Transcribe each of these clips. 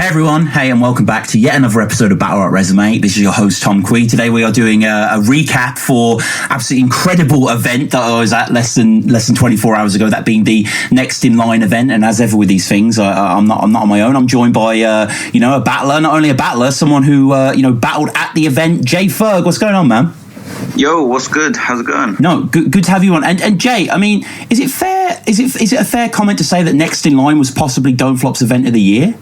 Hey everyone, hey and welcome back to yet another episode of battlerapresume. This is your host Tom Quee. Today we are doing a recap for absolutely incredible event that I was at less than 24 hours ago, that being the Next in Line event. And as ever with these things, I'm not on my own. I'm joined by a battler, not only a battler, someone who battled at the event. JayFerg, what's going on, man? Yo, what's good? How's it going? No, good to have you on. And Jay, I mean, is it fair? Is it a fair comment to say that Next in Line was possibly Don't Flop's event of the year?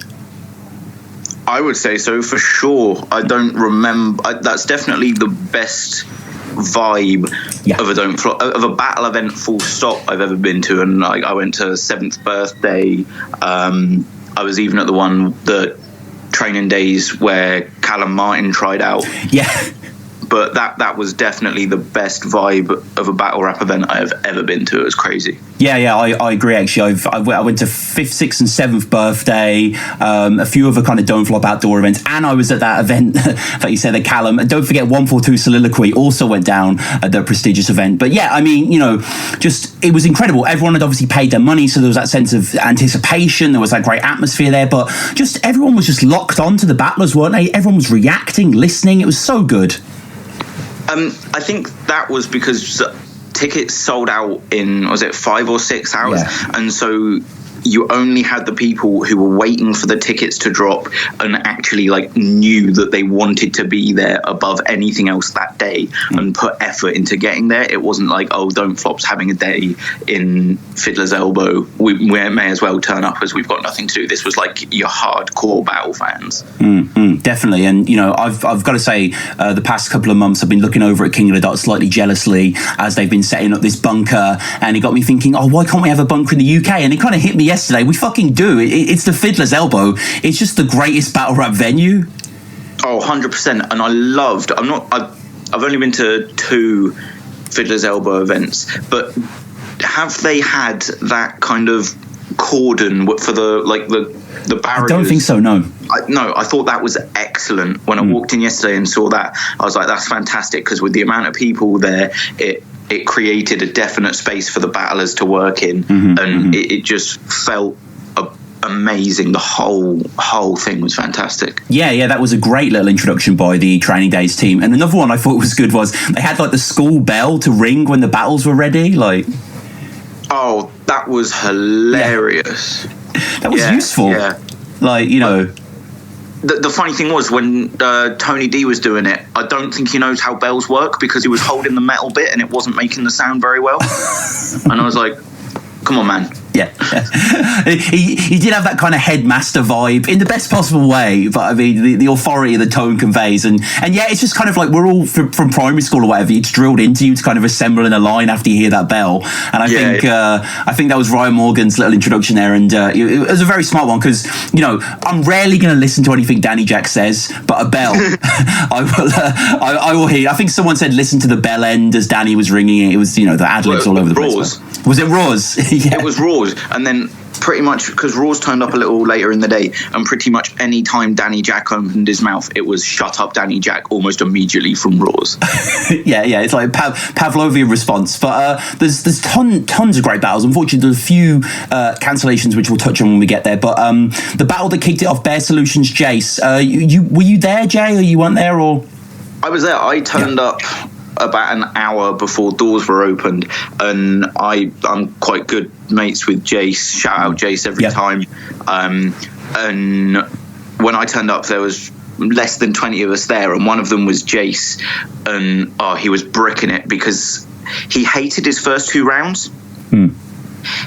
I would say so for sure. I don't remember. That's definitely the best vibe of a Don't Flop, of a battle event, full stop, I've ever been to. And I went to 7th birthday. I was even at the training days where Callum Martin tried out. Yeah. But that was definitely the best vibe of a battle rap event I have ever been to. It was crazy. Yeah, I agree, actually. I went to 5th, 6th and 7th birthday, a few other kind of Don't Flop outdoor events, and I was at that event that you said, that Callum, and don't forget 142 Soliloquy also went down at the prestigious event. But yeah, I mean, it was incredible. Everyone had obviously paid their money, so there was that sense of anticipation, there was that great atmosphere there, but just everyone was just locked on to the battlers, weren't they? Everyone was reacting, listening. It was so good. I think that was because tickets sold out in, was it 5 or 6 hours? Yeah. And so you only had the people who were waiting for the tickets to drop and actually knew that they wanted to be there above anything else that day and put effort into getting there. It wasn't like, oh, Don't Flop's having a day in Fiddler's Elbow, we may as well turn up as we've got nothing to do. This was like your hardcore battle fans. Definitely. And I've got to say, the past couple of months I've been looking over at King of the Dot slightly jealously as they've been setting up this bunker, and it got me thinking, oh, why can't we have a bunker in the UK? And it kind of hit me yesterday. We fucking do. It's the Fiddler's Elbow. It's just the greatest battle rap venue. Oh, 100%. And I've only been to 2 Fiddler's Elbow events, but have they had that kind of cordon for the barriers? I don't think so, no. I thought that was excellent. When I walked in yesterday and saw that, I was like, that's fantastic, because with the amount of people there, it created a definite space for the battlers to work in, and it just felt amazing. The whole thing was fantastic. Yeah, that was a great little introduction by the Training Days team. And another one I thought was good was they had the school bell to ring when the battles were ready. Oh, that was hilarious. Yeah. That was useful. Yeah. The funny thing was, when Tony D was doing it, I don't think he knows how bells work, because he was holding the metal bit and it wasn't making the sound very well. And I was like, come on, man. Yeah. he did have that kind of headmaster vibe in the best possible way, but I mean the authority the tone conveys, and yeah, it's just kind of like we're all from primary school or whatever. It's drilled into you to kind of assemble in a line after you hear that bell. And I think that was Ryan Morgan's little introduction there, and it was a very smart one, because I'm rarely going to listen to anything Danny Jack says, but a bell I will hear. I think someone said listen to the bell end as Danny was ringing it. It was the ad-libs all over the place. Was it Roars? Yeah. It was Roars. And then pretty much, because Roars turned up a little later in the day, and pretty much any time Danny Jack opened his mouth, it was shut up Danny Jack almost immediately from Roars. yeah, it's like Pavlovian response. But there's tons of great battles. Unfortunately, there's a few cancellations, which we'll touch on when we get there. But the battle that kicked it off, Bear Solutions, Jace, were you there, Jay, or you weren't there? Or I was there. I turned up about an hour before doors were opened, and I'm quite good mates with Jace. Shout out Jace every time. And when I turned up, there was less than 20 of us there, and one of them was Jace, and he was bricking it because he hated his first 2 rounds.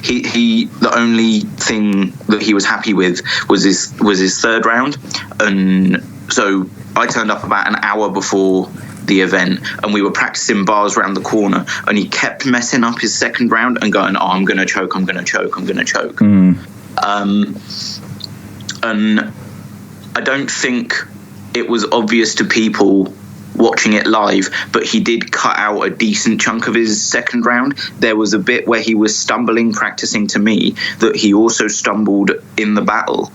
He the only thing that he was happy with was his 3rd round, and so I turned up about an hour before the event, and we were practicing bars around the corner, and he kept messing up his 2nd round and going, oh, I'm gonna choke. And I don't think it was obvious to people watching it live, but he did cut out a decent chunk of his 2nd round. There was a bit where he was stumbling practicing to me that he also stumbled in the battle.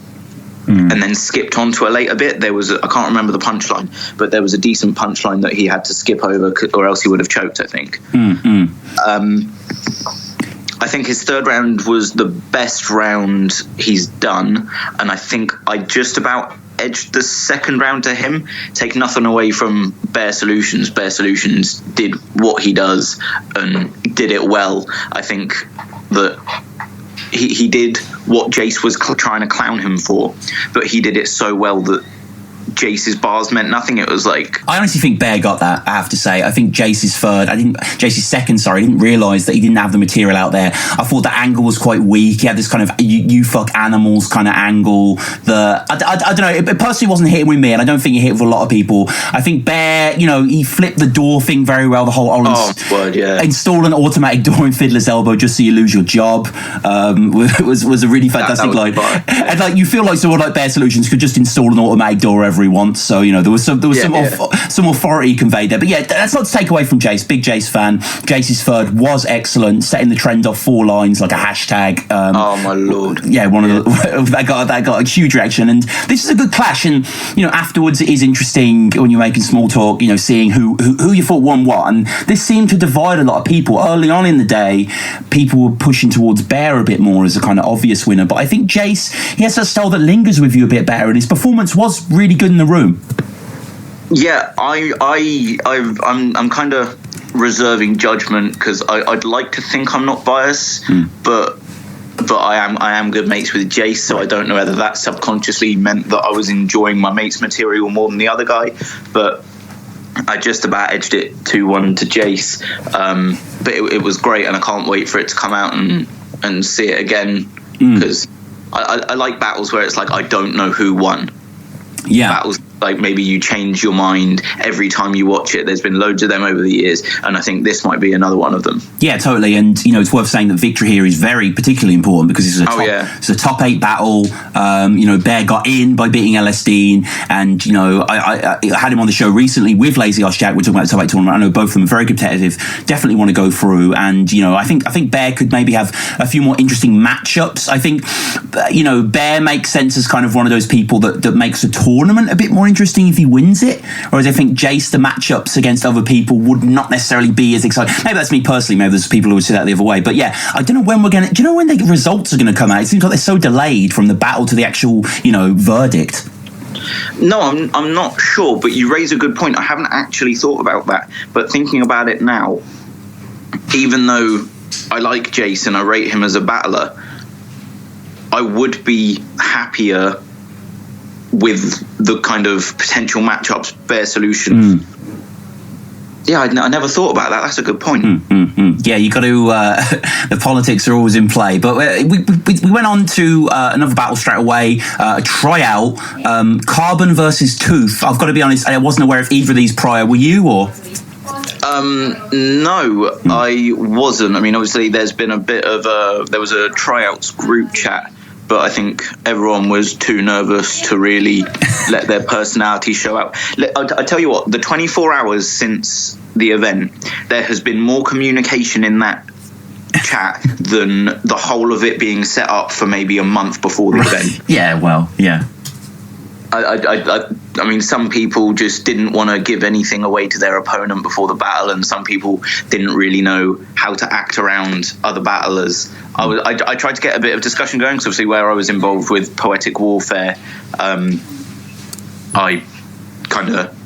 And then skipped on to a later bit. There was I can't remember the punchline, but there was a decent punchline that he had to skip over, or else he would have choked, I think. I think his third round was the best round he's done, and I think I just about edged the second round to him. Take nothing away from Bear Solutions. Bear Solutions did what he does and did it well. I think that he did what Jace was trying to clown him for, but he did it so well that Jace's bars meant nothing. It was like, I honestly think Bear got that, I have to say. I think Jace's second, I didn't realise that he didn't have the material out there. I thought the angle was quite weak. He had this kind of you fuck animals kind of angle. I don't know, it personally wasn't hitting with me, and I don't think it hit with a lot of people. I think Bear, he flipped the door thing very well, the whole install an automatic door in Fiddler's Elbow just so you lose your job was a really fantastic line. And like, you feel like someone like Bear Solutions could just install an automatic door every once, so there was some authority conveyed there. But yeah, that's not to take away from Jace. Big Jace fan. Jace's third was excellent, setting the trend off 4 lines like a hashtag. Oh my lord! Yeah, that got a huge reaction, and this is a good clash. And afterwards, it is interesting when you're making small talk. Seeing who you thought won what, and this seemed to divide a lot of people. Early on in the day, people were pushing towards Bear a bit more as a kind of obvious winner, but I think Jace, he has that style that lingers with you a bit better, and his performance was really good in the room. Yeah, I'm kind of reserving judgment because I'd like to think I'm not biased, but I am good mates with Jace, so I don't know whether that subconsciously meant that I was enjoying my mate's material more than the other guy, but I just about edged it 2-1 to Jace. But it was great, and I can't wait for it to come out and see it again, because I like battles where it's like I don't know who won. Yeah, battles like maybe you change your mind every time you watch it. There's been loads of them over the years, and I think this might be another one of them. Yeah, totally. And it's worth saying that victory here is very particularly important because it's a top 8 battle. Bear got in by beating LSD, and I had him on the show recently with Lazy Ass Jack. We're talking about the top 8 tournament. I know both of them are very competitive. Definitely want to go through, and I think Bear could maybe have a few more interesting matchups. I think Bear makes sense as kind of one of those people that makes a tournament a bit more interesting if he wins it, whereas I think Jace, the matchups against other people would not necessarily be as exciting. Maybe that's me personally, maybe there's people who would say that the other way, but yeah, I don't know when do you know when the results are going to come out? It seems like they're so delayed from the battle to the actual verdict. No, I'm not sure, but you raise a good point. I haven't actually thought about that, but thinking about it now, even though I like Jace and I rate him as a battler, I would be happier with the kind of potential matchups Bear Solution. Yeah, I never thought about that. That's a good point. Yeah, you got to. The politics are always in play. But we went on to another battle straight away. A tryout, Carbon versus Tooth. I've got to be honest, I wasn't aware of either of these prior. Were you or? No, I wasn't. I mean, obviously, there's been a bit of there was a tryouts group chat, but I think everyone was too nervous to really let their personality show out. I tell you what, the 24 hours since the event, there has been more communication in that chat than the whole of it being set up for maybe a month before the event. Yeah, well, yeah. I mean, some people just didn't want to give anything away to their opponent before the battle, and some people didn't really know how to act around other battlers. I tried to get a bit of discussion going, because obviously where I was involved with Poetic Warfare, I kind of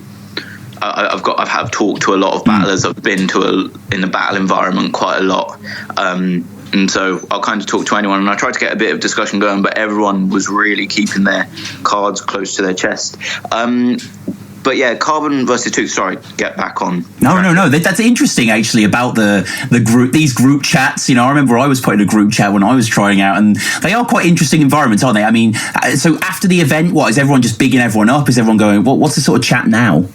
I've talked to a lot of battlers. I've been in the battle environment quite a lot. And so I'll kind of talk to anyone, and I tried to get a bit of discussion going, but everyone was really keeping their cards close to their chest. But yeah, Carbon versus Tooth. Sorry, get back on. No. That's interesting, actually, about these group chats. I remember I was put in a group chat when I was trying out, and they are quite interesting environments, aren't they? I mean, so after the event, what is everyone just bigging everyone up? Is everyone going, what's the sort of chat now?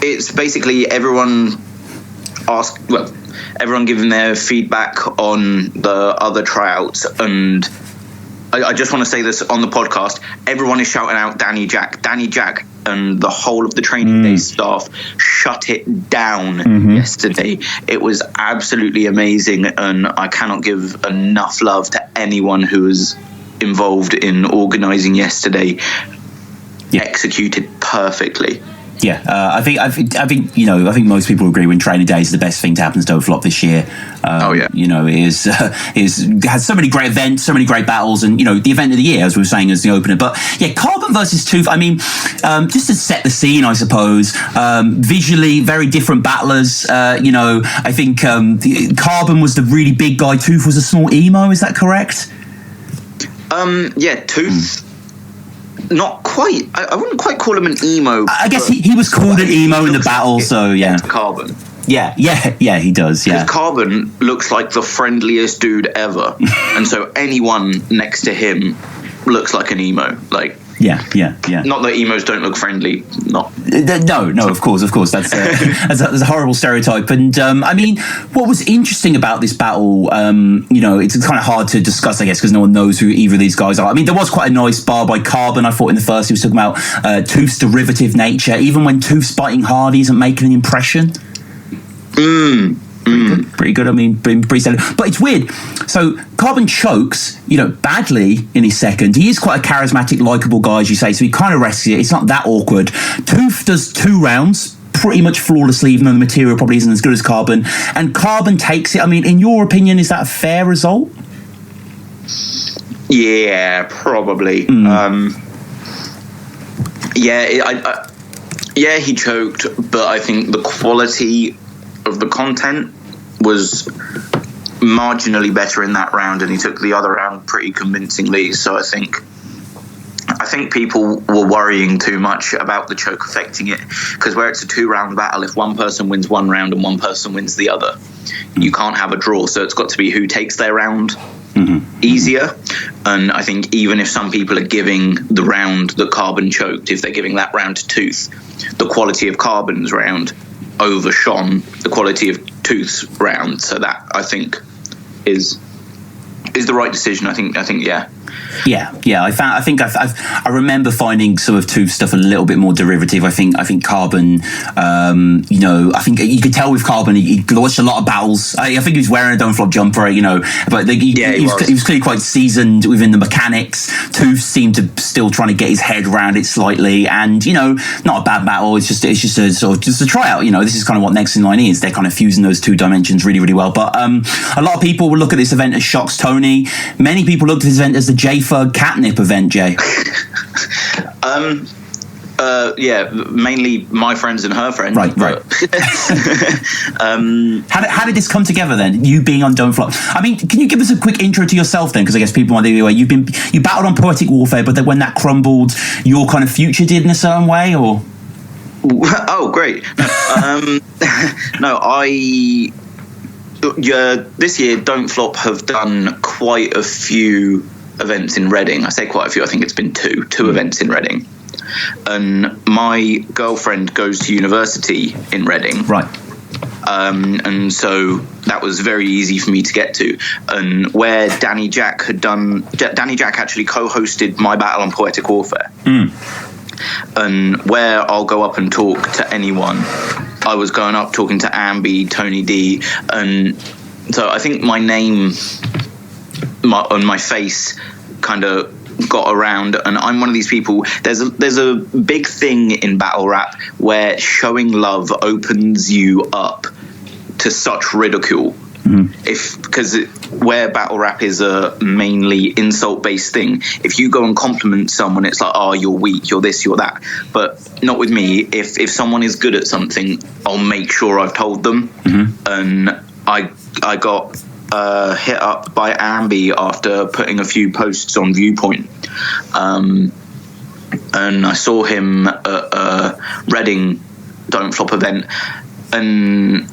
It's basically everyone giving their feedback on the other tryouts, and I just want to say this on the podcast. Everyone is shouting out Danny Jack, and the whole of the training day staff shut it down yesterday. It was absolutely amazing, and I cannot give enough love to anyone who was involved in organising yesterday. Yeah. Executed perfectly. I think most people agree when Trainer Days is the best thing to happen to Don't Flop this year. It has so many great events, so many great battles, and the event of the year, as we were saying, as the opener. But yeah, Carbon versus Tooth. I mean, just to set the scene, I suppose. Visually, very different battlers. I think Carbon was the really big guy. Tooth was a small emo. Is that correct? Tooth. Not quite. I wouldn't quite call him an emo. I guess he was called an emo in the battle. So yeah, Carbon. Yeah, he does. Yeah, Carbon looks like the friendliest dude ever, and so anyone next to him looks like an emo. Like, yeah. Not that emos don't look friendly. No, of course. That's a horrible stereotype. And I mean, what was interesting about this battle, it's kind of hard to discuss, I guess, because no one knows who either of these guys are. I mean, there was quite a nice bar by Carbon, I thought, in the first. He was talking about Tooth's derivative nature. Even when Tooth's biting hard, he isn't making an impression. Pretty good. I mean, pretty solid. But it's weird. So Carbon chokes, badly in his second. He is quite a charismatic, likable guy, as you say. So he kind of rests it. It's not that awkward. Tooth does 2 rounds pretty much flawlessly, even though the material probably isn't as good as Carbon. And Carbon takes it. I mean, in your opinion, is that a fair result? Yeah, probably. He choked, but I think the quality of the content was marginally better in that round, and he took the other round pretty convincingly. So I think people were worrying too much about the choke affecting it, because where it's a 2-round battle, if one person wins one round and one person wins the other, you can't have a draw. So it's got to be who takes their round easier. And I think even if some people are giving the round that Carbon choked, if they're giving that round to Tooth, the quality of Carbon's round overshone the quality of Tooth's round. So that, I think, is the right decision. I think I remember finding some of Tooth's stuff a little bit more derivative. I think Carbon, I think you could tell with Carbon he watched a lot of battles. I think he was wearing a Don't Flop jumper, but he was clearly quite seasoned within the mechanics. Tooth seemed to still trying to get his head around it slightly, and not a bad battle. It's just a sort of just a tryout. This is kind of what Next in Line is. They're kind of fusing those 2 dimensions really, really well. But a lot of people will look at this event as Shocks Tony. Many people look at this event as the JayFerg catnip event, Jay. Mainly my friends and her friends. Right. How did this come together then? You being on Don't Flop. I mean, can you give us a quick intro to yourself then? Because I guess people might be aware you battled on Poetic Warfare, but then when that crumbled, your kind of future did in a certain way, or? Oh, great. This year Don't Flop have done quite a few events in Reading. I say quite a few. I think it's been two events in Reading. And my girlfriend goes to university in Reading. Right. And so that was very easy for me to get to. And where Danny Jack actually co-hosted my battle on Poetic Warfare. And where I'll go up and talk to anyone, I was going up talking to Ambi, Tony D, and so I think my name on my face kind of got around, and I'm one of these people. There's a big thing in battle rap where showing love opens you up to such ridicule. Because where battle rap is a mainly insult based thing, if you go and compliment someone, it's like, oh, you're weak, you're this, you're that. But not with me. If someone is good at something, I'll make sure I've told them. And I got hit up by Ambi after putting a few posts on Viewpoint, and I saw him at a Reading Don't Flop event, and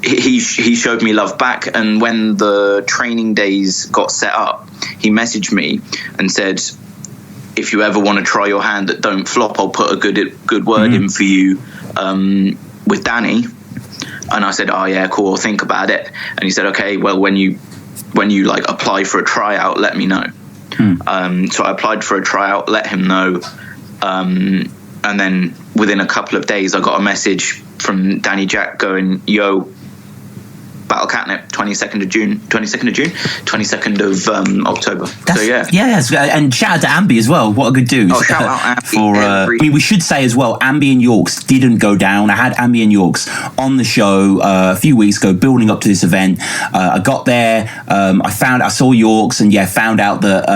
he showed me love back. And when the training days got set up, he messaged me and said, if you ever want to try your hand at Don't Flop, I'll put a good word in for you with Danny. And I said, oh yeah, cool, I'll think about it. And he said, okay, well, when you like apply for a tryout, let me know. So I applied for a tryout, let him know, and then within a couple of days I got a message from Danny Jack going, yo, Battle Catnip, 22nd of October. And shout out to Ambi as well. What a good dude. Oh, shout out Ambi. I mean, we should say as well, Ambi and Yorks didn't go down. I had Ambi and Yorks on the show a few weeks ago, building up to this event. I got there, I saw Yorks, and found out that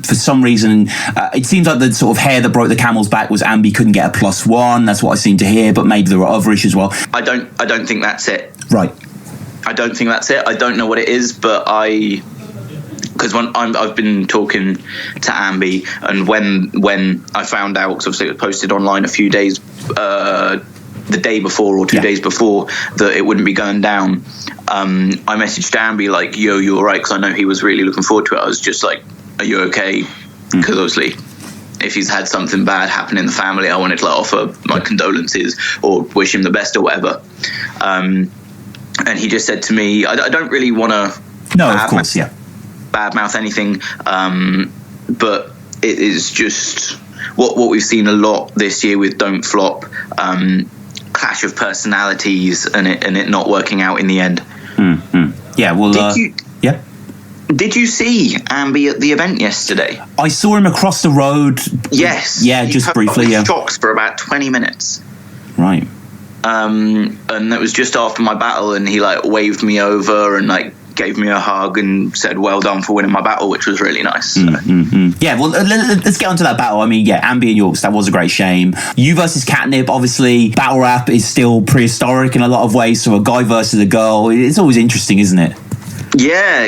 for some reason, it seems like the sort of hair that broke the camel's back was Ambi couldn't get a +1. That's what I seem to hear, but maybe there were other issues as well. I don't think that's it. Right. I don't think that's it. I don't know what it is, but because I've been talking to Ambi, and when I found out, because obviously it was posted online a few days, the day before or 2 days before, that it wouldn't be going down, I messaged Ambi like, yo, you all right? Because I know he was really looking forward to it. I was just like, are you okay? Because obviously, if he's had something bad happen in the family, I wanted to offer my condolences or wish him the best or whatever. And he just said to me, I don't really want to badmouth anything, but it is just what we've seen a lot this year with Don't Flop, clash of personalities, and it not working out in the end. Yeah, well, Did you see Ambi at the event yesterday? I saw him across the road. Yes. Yeah, just briefly. Yeah. Shocks for about 20 minutes. Right. And it was just after my battle, and he like waved me over and like gave me a hug and said, well done for winning my battle, which was really nice. So. Yeah, well, let's get on to that battle. I mean, Ambi and Yorks, that was a great shame. You versus Catnip, obviously, battle rap is still prehistoric in a lot of ways, so a guy versus a girl, it's always interesting, isn't it? Yeah.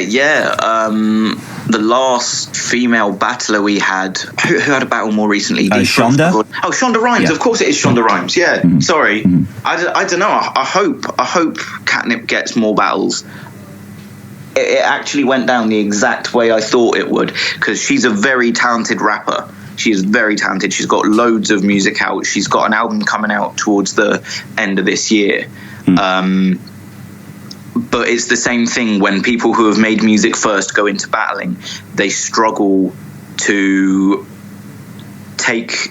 The last female battler we had, who had a battle more recently? Shonda? Oh, Shonda Rhimes. Yeah. Of course it is Shonda Rhimes. Yeah, sorry. I don't know. I hope Catnip gets more battles. It actually went down the exact way I thought it would, because she's a very talented rapper. She is very talented. She's got loads of music out. She's got an album coming out towards the end of this year. But it's the same thing when people who have made music first go into battling. They struggle to take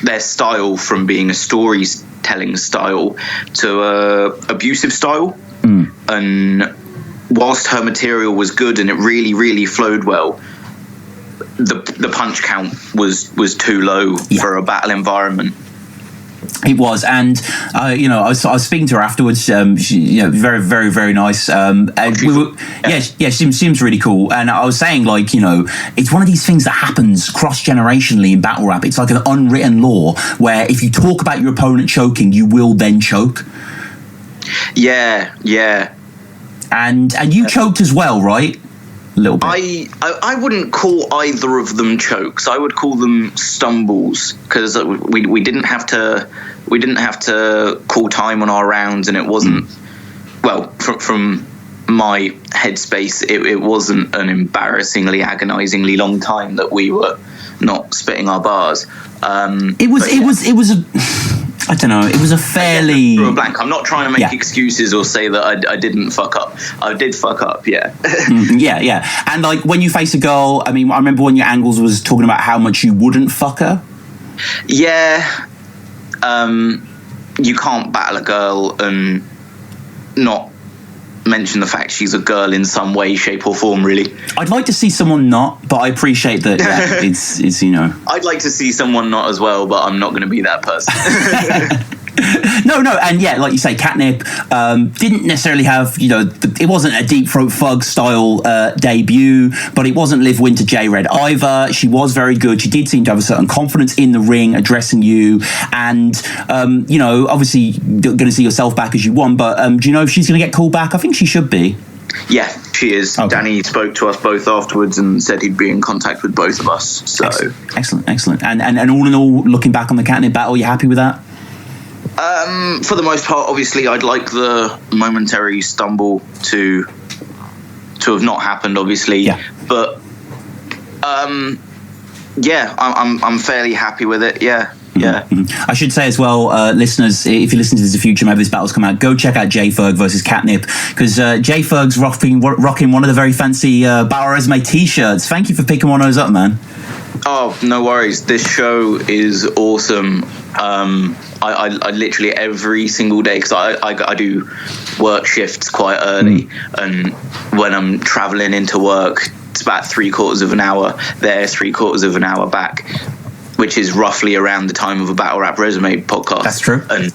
their style from being a storytelling style to a abusive style. And whilst her material was good and it really, really flowed well, the punch count was too low for a battle environment. It was, and I was speaking to her afterwards. She, very, very, very nice. And she seems really cool. And I was saying, like, it's one of these things that happens cross-generationally in battle rap. It's like an unwritten law where if you talk about your opponent choking, you will then choke. Yeah. And you choked as well, right? A little bit. I wouldn't call either of them chokes. I would call them stumbles, because we didn't have to call time on our rounds, and it wasn't from my headspace. It wasn't an embarrassingly, agonizingly long time that we were not spitting our bars. It was a. I don't know. It was a fairly... Through a blank. I'm not trying to make excuses or say that I didn't fuck up. I did fuck up, yeah. Yeah. And, like, when you face a girl, I mean, I remember one of your angles was talking about how much you wouldn't fuck her. Yeah. You can't battle a girl and not mention the fact she's a girl in some way, shape or form, really. I'd like to see someone not, but I appreciate that it's I'd like to see someone not as well, but I'm not going to be that person. No, and like you say, Catnip didn't necessarily have, it wasn't a Deep Throat Thug style debut, but it wasn't Liv Winter J Red either. She was very good. She did seem to have a certain confidence in the ring, addressing you, and obviously going to see yourself back as you won. But do you know if she's going to get called back? I think she should be. Yeah, she is. Okay. Danny spoke to us both afterwards and said he'd be in contact with both of us. So excellent. And all in all, looking back on the Catnip battle, you happy with that? For the most part, obviously, I'd like the momentary stumble to have not happened, obviously. Yeah. But I'm fairly happy with it. Yeah. I should say as well, listeners, if you listen to this in the future, maybe this battle's come out, go check out JayFerg versus Catnip, because JayFerg's rocking one of the very fancy Battle Resume t-shirts. Thank you for picking one of those up, man. Oh, no worries. This show is awesome. I literally every single day, because I do work shifts quite early, and when I'm traveling into work, it's about 3/4 of an hour there, 3/4 of an hour back, which is roughly around the time of a Battle Rap Resume podcast. That's true. And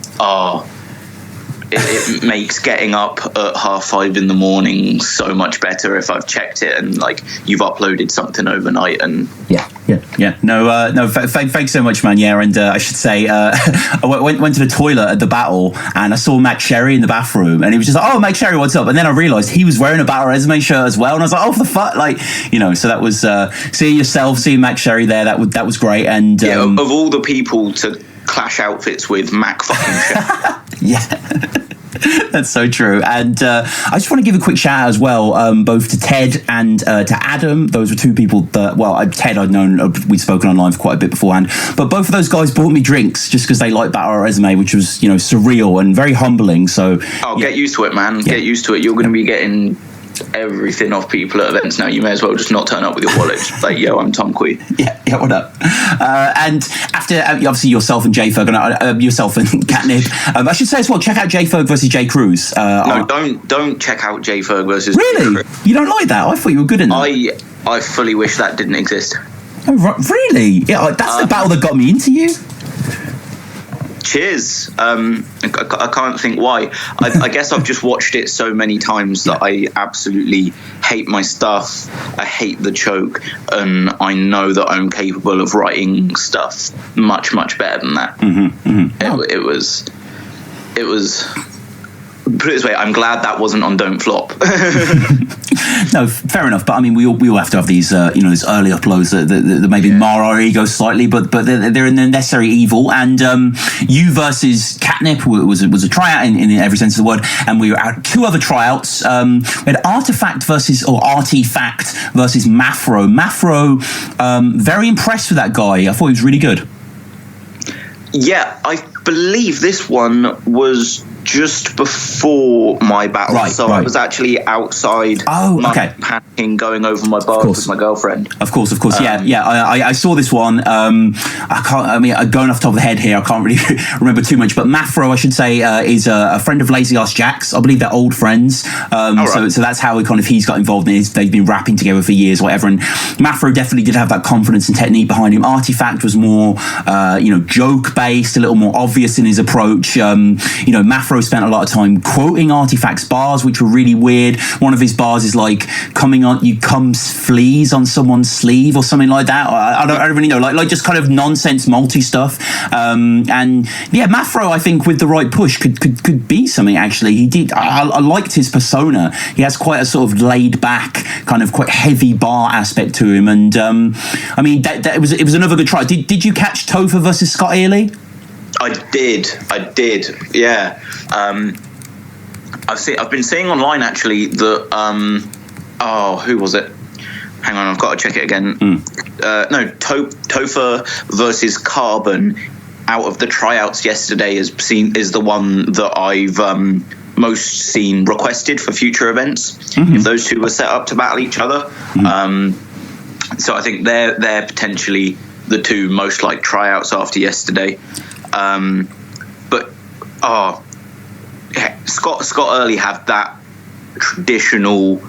it makes getting up at 5:30 in the morning so much better if I've checked it and like you've uploaded something overnight. And yeah. No. Thanks so much, man. Yeah, and I should say, I went to the toilet at the battle, and I saw Max Sherry in the bathroom, and he was just like, "Oh, Max Sherry, what's up?" And then I realised he was wearing a Battle Resume shirt as well, and I was like, "Oh, for the fuck!" Like, so that was seeing Max Sherry there. That was great. And of all the people to clash outfits with, Mac fucking Sherry. Yeah. That's so true. And I just want to give a quick shout out as well, both to Ted and to Adam. Those were two people that, Ted I'd known, we'd spoken online for quite a bit beforehand, but both of those guys bought me drinks just because they liked Battle Resume, which was, surreal and very humbling. So get used to it, man. Yeah. Get used to it. You're going to be getting everything off people at events now. You may as well just not turn up with your wallet. Like, yo, I'm Tom Quee. Yeah, what up? And after obviously yourself and JayFerg, and yourself and Catnip, I should say as well, check out JayFerg versus J Cruz. No, don't check out JayFerg versus. Really? You don't like that? I thought you were good in that. I fully wish that didn't exist. Oh, really? Yeah, that's the battle that got me into you. Cheers. I can't think why. I guess I've just watched it so many times that I absolutely hate my stuff. I hate the choke, and I know that I'm capable of writing stuff much, much better than that. It was. Put it this way, I'm glad that wasn't on Don't Flop. No, fair enough. But I mean, we all have to have these, these early uploads that maybe mar our ego slightly, but they're in the necessary evil. And you versus Catnip was a tryout in every sense of the word, and we were at two other tryouts. We had Artifact versus Mafro. Mafro, very impressed with that guy. I thought he was really good. Yeah, I believe this one was just before my battle, I was actually outside. Panicking, going over my bar with my girlfriend. Of course. I saw this one. Going off the top of the head here, I can't really remember too much. But Mafro, I should say, is a friend of Lazy Ass Jack's. I believe they're old friends. So that's how he's got involved in it. They've been rapping together for years, whatever. And Mafro definitely did have that confidence and technique behind him. Artifact was more, joke based, a little more obvious in his approach. Mafro spent a lot of time quoting Artifact's bars, which were really weird. One of his bars is like, "Coming on, you cum fleas on someone's sleeve," or something like that. I don't really know, like just kind of nonsense multi stuff. Mafro, I think with the right push could be something. Actually, he did. I liked his persona. He has quite a sort of laid back, kind of quite heavy bar aspect to him. And it was another good try. Did you catch Topher versus Scott Early? I did. Yeah. I've been seeing online actually that who was it? Hang on, I've got to check it again. Topher versus Carbon out of the tryouts yesterday is the one that I've most seen requested for future events. If those two were set up to battle each other. So I think they're potentially the two most like tryouts after yesterday. Scott Early had that traditional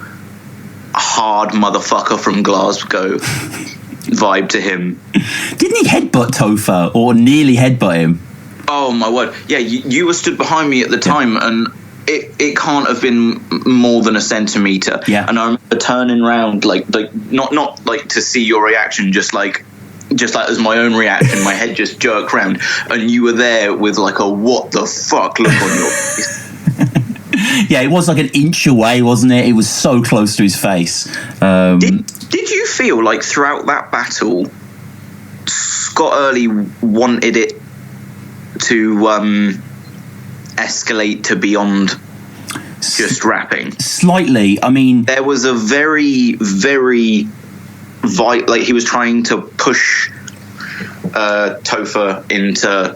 hard motherfucker from Glasgow vibe to him. Didn't he headbutt Topher, or nearly headbutt him? Oh my word! Yeah, you were stood behind me at the time, and it can't have been more than a centimeter. Yeah, and I remember turning around like not like to see your reaction, just like as my own reaction, my head just jerked round, and you were there with like a what the fuck look on your face. Yeah, it was like an inch away, wasn't it? It was so close to his face. Did you feel like throughout that battle, Scott Early wanted it to escalate to beyond just rapping? Slightly. I mean, there was a very, very like he was trying to push Topher into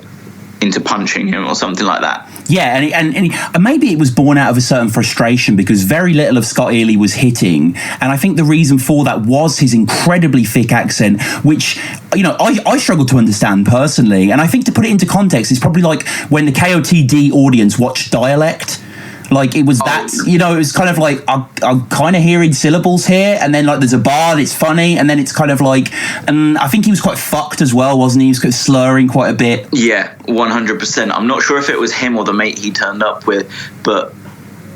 into punching him or something like that. Yeah, and maybe it was born out of a certain frustration because very little of Scott Ely was hitting, and I think the reason for that was his incredibly thick accent, which, you know, I struggle to understand personally. And I think, to put it into context, it's probably like when the KOTD audience watched Dialect. Like, it was that, you know, it was kind of like, I'm kind of hearing syllables here, and then like there's a bar and it's funny, and then it's kind of like, and I think he was quite fucked as well, wasn't he? He was kind of slurring quite a bit. Yeah, 100%. I'm not sure if it was him or the mate he turned up with, but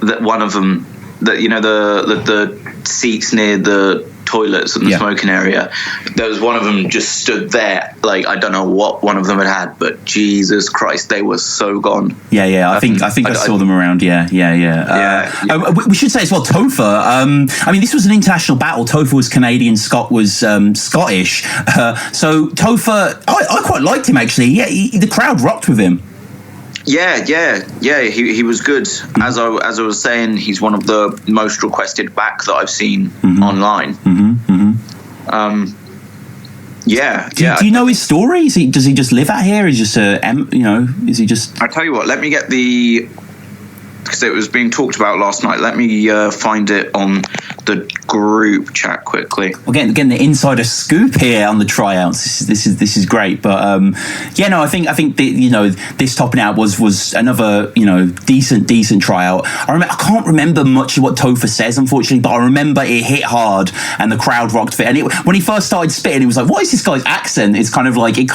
that one of them, that, you know, the seats near the toilets and the smoking area, there was one of them just stood there. Like, I don't know what one of them had, but Jesus Christ, they were so gone. I think I saw them around. We should say as well, Topher, I mean, this was an international battle. Topher was Canadian, Scott was Scottish, so Topher, I quite liked him, actually. The crowd rocked with him. He was good. As I was saying, he's one of the most requested back that I've seen online. Do you know his story? Does he just live out here? Is just is he just? I tell you what, let me get because it was being talked about last night. Let me find it on the group chat quickly. We're getting the insider scoop here on the tryouts. This is great. But I think this topping out was another, you know, decent tryout. I can't remember much of what Topher says, unfortunately, but I remember it hit hard and the crowd rocked for it. And when he first started spitting, it was like, what is this guy's accent? It's kind of like it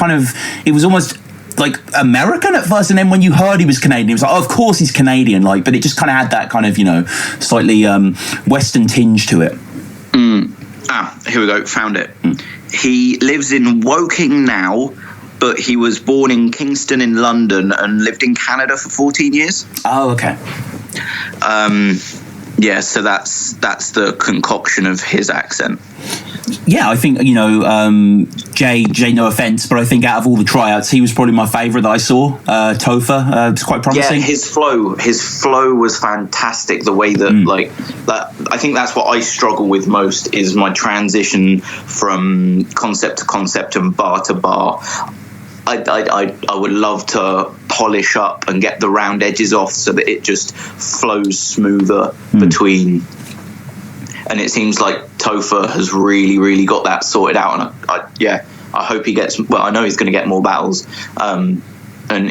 was almost like American at first, and then when you heard he was Canadian, it was like, oh, of course he's Canadian, like, but it just kind of had that kind of, you know, slightly Western tinge to it. Here we go, found it. He lives in Woking now, but he was born in Kingston in London and lived in Canada for 14 years. Oh, okay. So that's the concoction of his accent. Yeah, I think, you know, Jay, no offense, but I think out of all the tryouts, he was probably my favorite that I saw. Topher, it's quite promising. Yeah, his flow was fantastic. The way that I think that's what I struggle with most, is my transition from concept to concept and bar to bar. I would love to polish up and get the round edges off so that it just flows smoother between. And it seems like Topher has really, really got that sorted out. And I hope he gets. Well, I know he's going to get more battles, and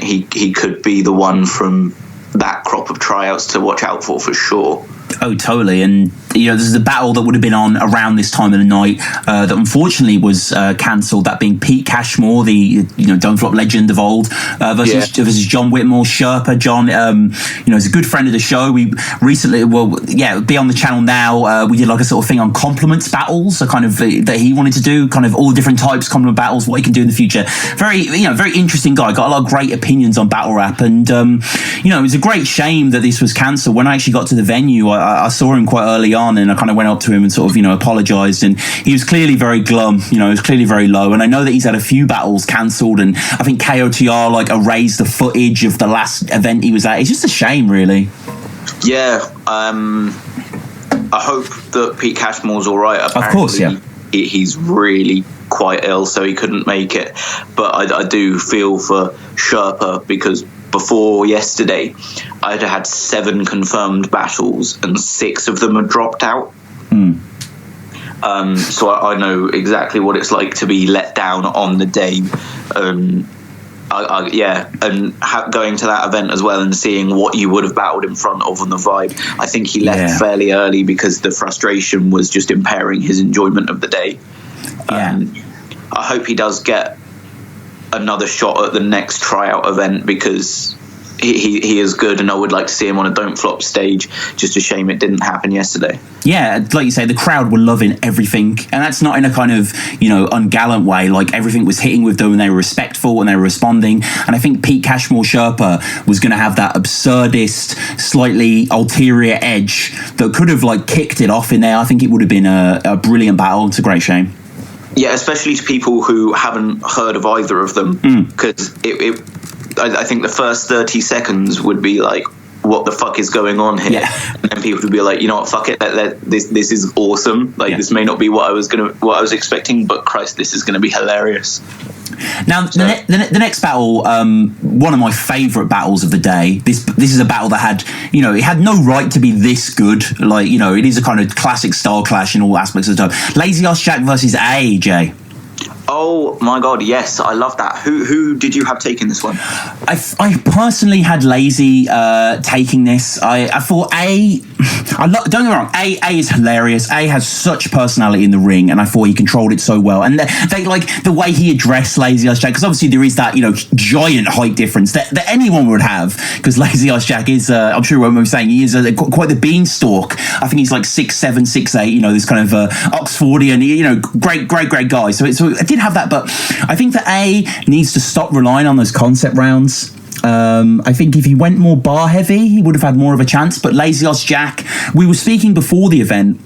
he could be the one from that crop of tryouts to watch out for sure. Oh, totally. And, you know, there's a battle that would have been on around this time of the night that unfortunately was cancelled, that being Pete Cashmore, the, you know, Don't Flop legend of old, versus John Whitmore. Sherpa John, you know, is a good friend of the show. We recently, be on the channel now. We did like a sort of thing on compliments battles, a kind of that he wanted to do, kind of all different types, compliment battles, what he can do in the future. Very interesting guy. Got a lot of great opinions on battle rap. And, you know, it was a great shame that this was cancelled. When I actually got to the venue, I saw him quite early on, and I kind of went up to him and sort of, you know, apologised, and he was clearly very glum, you know, he was clearly very low. And I know that he's had a few battles cancelled, and I think KOTR like erased the footage of the last event he was at. It's just a shame, really. Yeah, I hope that Pete Cashmore's all right. Apparently, of course, yeah. He's really quite ill, so he couldn't make it. But I do feel for Sherpa, because before yesterday, I'd had 7 confirmed battles and 6 of them had dropped out. So I know exactly what it's like to be let down on the day. Going to that event as well and seeing what you would have battled in front of on the vibe. I think he left fairly early because the frustration was just impairing his enjoyment of the day. I hope he does get another shot at the next tryout event, because he is good, and I would like to see him on a Don't Flop stage. Just a shame it didn't happen yesterday. Yeah, like you say, the crowd were loving everything, and that's not in a kind of, you know, ungallant way. Like, everything was hitting with them, and they were respectful and they were responding. And I think Pete Cashmore Sherpa was going to have that absurdist, slightly ulterior edge that could have like kicked it off in there. I think it would have been a brilliant battle. It's a great shame. Yeah, especially to people who haven't heard of either of them, because I think the first 30 seconds would be like, what the fuck is going on here? Yeah. And then people would be like, you know what, fuck it, this is awesome. Like, this may not be what I was expecting, but Christ, this is gonna be hilarious. Now, So- the next battle, one of my favourite battles of the day. This is a battle that had, it had no right to be this good. Like, it is a kind of classic style clash in all aspects of the time. Lazy Ass Jack versus AJ. Oh my god, yes, I love that. Who did you have taking this one? I personally had Lazy taking this. I thought don't get me wrong, A is hilarious. A has such personality in the ring, and I thought he controlled it so well. And they like the way he addressed Lazy Ass Jack, because obviously there is that giant height difference that anyone would have, because Lazy Ass Jack is I'm sure what I'm saying, he is quite the beanstalk. I think he's like 6'7", 6'8", this kind of Oxfordian, great guy. So I did have that, but I think that A needs to stop relying on those concept rounds. I think if he went more bar heavy, he would have had more of a chance. But Lazy Ass Jack, we were speaking before the event,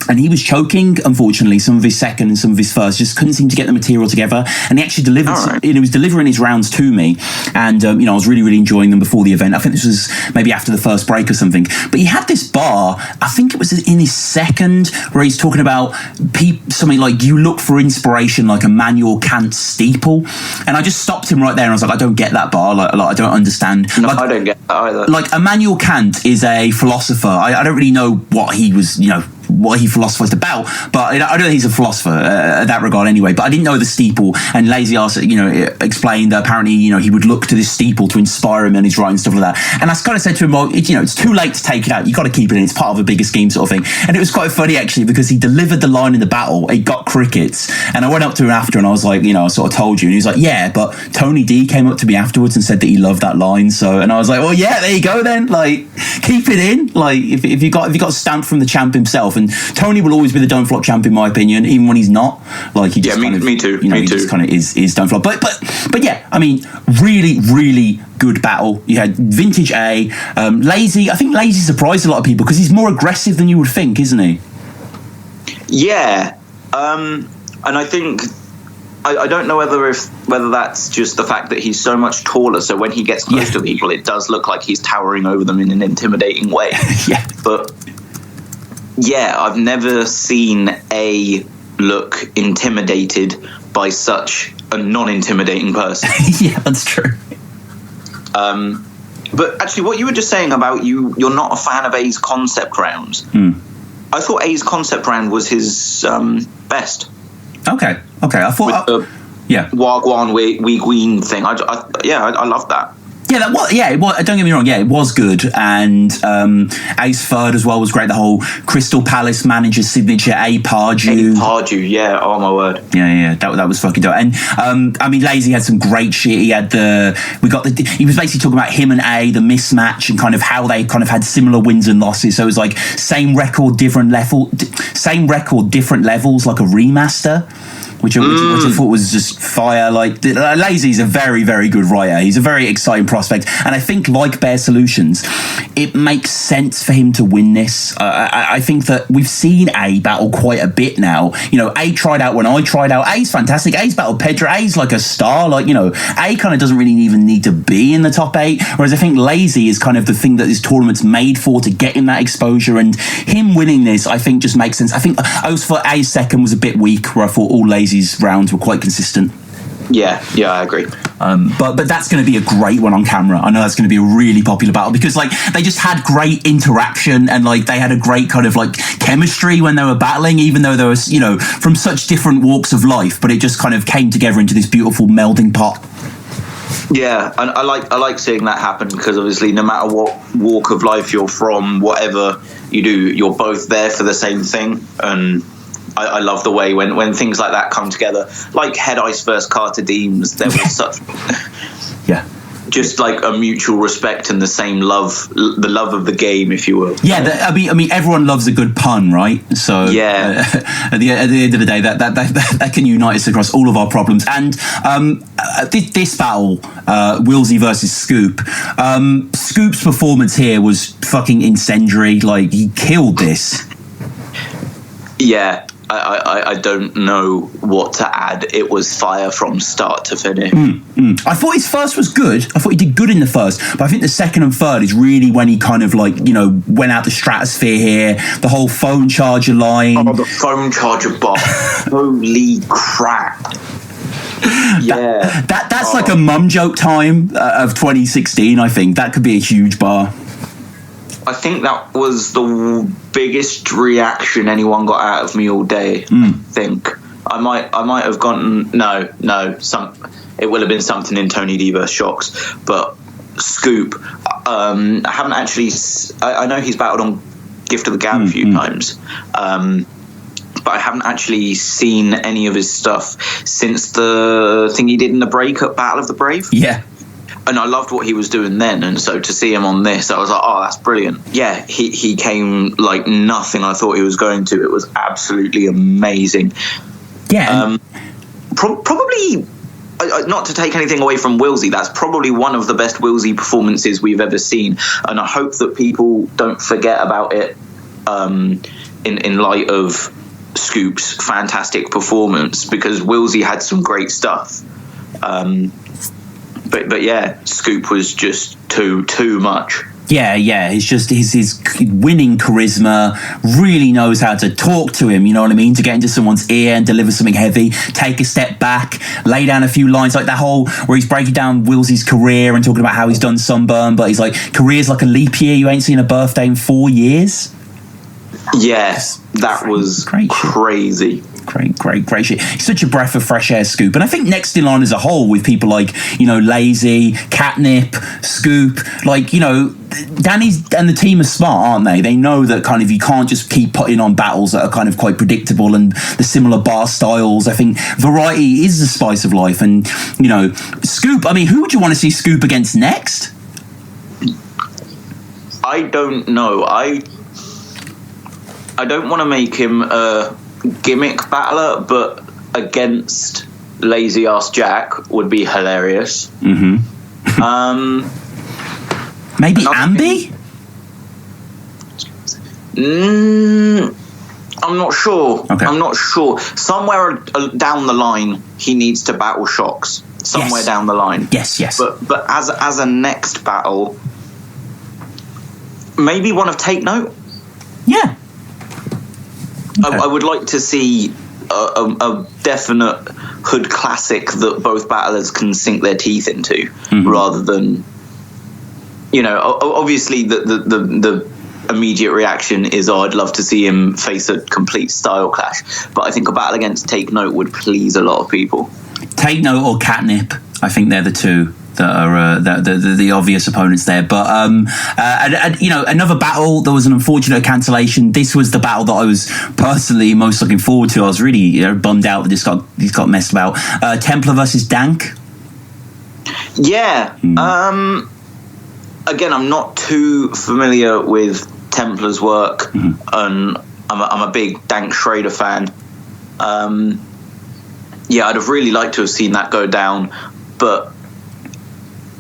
and he was choking, unfortunately, some of his second and some of his first. Just couldn't seem to get the material together. And he actually delivered, he was delivering his rounds to me. And, I was really, really enjoying them before the event. I think this was maybe after the first break or something. But he had this bar, I think it was in his second, where he's talking about something like, you look for inspiration like Immanuel Kant's steeple. And I just stopped him right there and I was like, I don't get that bar. Like I don't understand. No, I don't get that either. Like, Immanuel Kant is a philosopher. I don't really know what he was, what he philosophized about, but I don't think he's a philosopher in that regard anyway. But I didn't know the steeple, and Lazy Ass, explained that apparently, he would look to this steeple to inspire him in his writing, stuff like that. And I kind of said to him, well, it's too late to take it out. You got to keep it in. It's part of a bigger scheme, sort of thing. And it was quite funny actually, because he delivered the line in the battle. It got crickets, and I went up to him after, and I was like, I sort of told you, and he was like, yeah, but Tony D came up to me afterwards and said that he loved that line. So, and I was like, well, yeah, there you go then. Like, keep it in. Like, if you got stamped from the champ himself. And Tony will always be the don't flop champ in my opinion, even when he's not. Like, he just me too. He just kind of is don't flop. But yeah, I mean, really, really good battle. You had Vintage A, Lazy. I think Lazy surprised a lot of people because he's more aggressive than you would think, isn't he? Yeah, and I think I don't know whether that's just the fact that he's so much taller. So when he gets close to people, it does look like he's towering over them in an intimidating way. Yeah, but. Yeah, I've never seen A look intimidated by such a non-intimidating person. Yeah, that's true. But actually, what you were just saying about you're not a fan of A's concept rounds. I thought A's concept round was his best. Okay. I thought... Wagwan we Queen thing. I love that. Yeah, that was, don't get me wrong, it was good. And Ace Third as well was great. The whole Crystal Palace manager signature, A Pardew. Yeah, oh my word. Yeah, that was fucking dope. And I mean, Lazy had some great shit. He had he was basically talking about him and A, the mismatch, and kind of how they kind of had similar wins and losses. So it was like same record, different levels, like a remaster. Which I thought was just fire. Like, Lazy's a very, very good writer. He's a very exciting prospect. And I think, like Bear Solutions, it makes sense for him to win this. I think that we've seen A battle quite a bit now. A tried out when I tried out. A's fantastic. A's battled Pedro. A's like a star. Like, A kind of doesn't really even need to be in the top 8. Whereas I think Lazy is kind of the thing that this tournament's made for, to get him that exposure. And him winning this, I think, just makes sense. I think I was for A's second was a bit weak, where I thought all Lazy's rounds were quite consistent. Yeah, I agree. But that's going to be a great one on camera. I know that's going to be a really popular battle because like they just had great interaction and like they had a great kind of like chemistry when they were battling, even though there was from such different walks of life, but it just kind of came together into this beautiful melding pot. Yeah, and I like seeing that happen because obviously no matter what walk of life you're from, whatever you do, you're both there for the same thing. And I love the way when things like that come together, like Head Ice versus Carter Deems. There was such, just like a mutual respect and the same love, the love of the game, if you will. Yeah, I mean, everyone loves a good pun, right? So at the end of the day, that can unite us across all of our problems. And this battle, Willsey versus Scoop. Scoop's performance here was fucking incendiary. Like, he killed this. Yeah. I don't know what to add. It was fire from start to finish. I thought his first was good. I thought he did good in the first, but I think the second and third is really when he kind of like, went out the stratosphere here. The whole phone charger line. Oh, the phone charger bot. Holy crap. Yeah, that's like a mum joke time of 2016. I think that could be a huge bar. I think that was the biggest reaction anyone got out of me all day. I think I might have gone no. It will have been something in Tony D vs Shocks, but Scoop. I haven't actually. I know he's battled on Gift of the Gab a few times, but I haven't actually seen any of his stuff since the thing he did in the break at Battle of the Brave. Yeah. And I loved what he was doing then, and so to see him on this, I was like, oh, that's brilliant. Yeah, he came like nothing I thought he was going to. It was absolutely amazing. Yeah. Probably, not to take anything away from Wilsey, that's probably one of the best Wilsey performances we've ever seen, and I hope that people don't forget about it in light of Scoop's fantastic performance, because Wilsey had some great stuff. But yeah, Scoop was just too much. Yeah, it's just his winning charisma, really knows how to talk to him, you know what I mean, to get into someone's ear and deliver something heavy, take a step back, lay down a few lines, like that whole where he's breaking down Wilsey's career and talking about how he's done Sunburn, but he's like, career's like a leap year, you ain't seen a birthday in 4 years. Yes, that was crazy. Great shit. He's such a breath of fresh air, Scoop. And I think next in line as a whole, with people like, Lazy, Catnip, Scoop, Danny's and the team are smart, aren't they? They know that kind of you can't just keep putting on battles that are kind of quite predictable and the similar bar styles. I think variety is the spice of life. And, Scoop, I mean, who would you want to see Scoop against next? I don't know. I don't want to make him a gimmick battler, but against Lazy Ass Jack would be hilarious. Maybe Ambi? I'm not sure. Okay. I'm not sure. Somewhere down the line, he needs to battle Shocks. Somewhere down the line. Yes. But as a next battle, maybe one of Take Note. Yeah. Okay. I would like to see a definite hood classic that both battlers can sink their teeth into, rather than, obviously the immediate reaction is, I'd love to see him face a complete style clash. But I think a battle against Take Note would please a lot of people. Take Note or Catnip, I think they're the two that are the obvious opponents there. But another battle, there was an unfortunate cancellation. This was the battle that I was personally most looking forward to. I was really bummed out that this got messed about. Templar versus Dank. Yeah. Again, I'm not too familiar with Templar's work, and I'm a big Dank Schrader fan. I'd have really liked to have seen that go down, but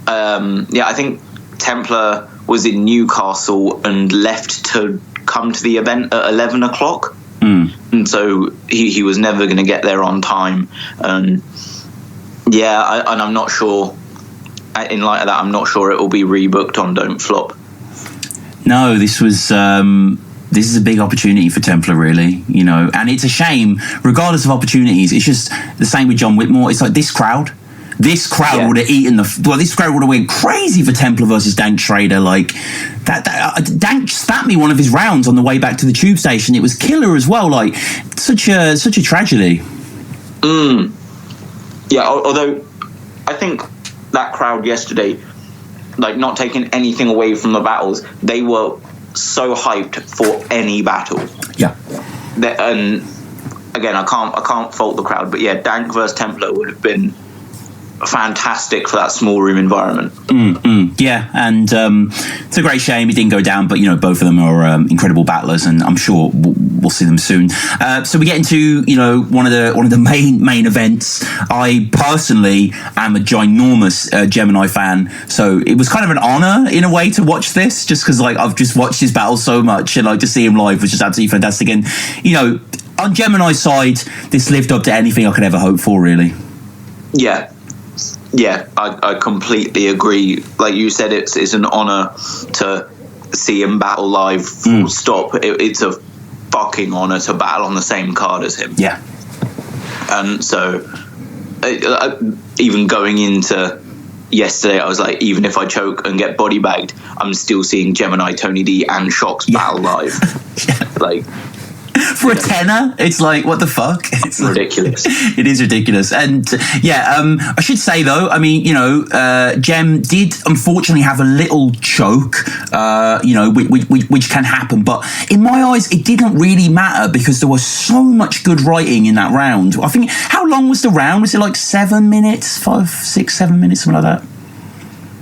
I think Templar was in Newcastle and left to come to the event at 11 o'clock. And so he was never going to get there on time. And I'm not sure, in light of that, I'm not sure it will be rebooked on Don't Flop. No, this is a big opportunity for Templar, really, and it's a shame, regardless of opportunities. It's just the same with John Whitmore. It's like this crowd would have this crowd would have went crazy for Templar versus Dank Schrader. Like that Dank spat me one of his rounds on the way back to the tube station. It was killer as well. Like such a tragedy. Yeah, although I think that crowd yesterday, like, not taking anything away from the battles, they were so hyped for any battle. Yeah. And again, I can't fault the crowd, but yeah, Dank versus Templar would have been fantastic for that small room environment. Yeah, and it's a great shame it didn't go down, but both of them are incredible battlers, and I'm sure we'll see them soon. So we get into one of the main events. I personally am a ginormous Gemini fan, so it was kind of an honor in a way to watch this, just because I've just watched his battle so much, and to see him live was just absolutely fantastic. And on Gemini's side, this lived up to anything I could ever hope for, really. Yeah, I completely agree. Like you said, it's an honor to see him battle live, full stop. It's a fucking honor to battle on the same card as him. Yeah. And so, even going into yesterday, I was like, even if I choke and get body bagged, I'm still seeing Gemini, Tony D, and Shocks battle live. Like, for a tenner, it's like, what the fuck? It's ridiculous. It is ridiculous. And I should say though, I mean, Gem did unfortunately have a little choke, which can happen. But in my eyes, it didn't really matter because there was so much good writing in that round. I think, how long was the round? Was it like 7 minutes, 5, 6, 7 minutes, something like that?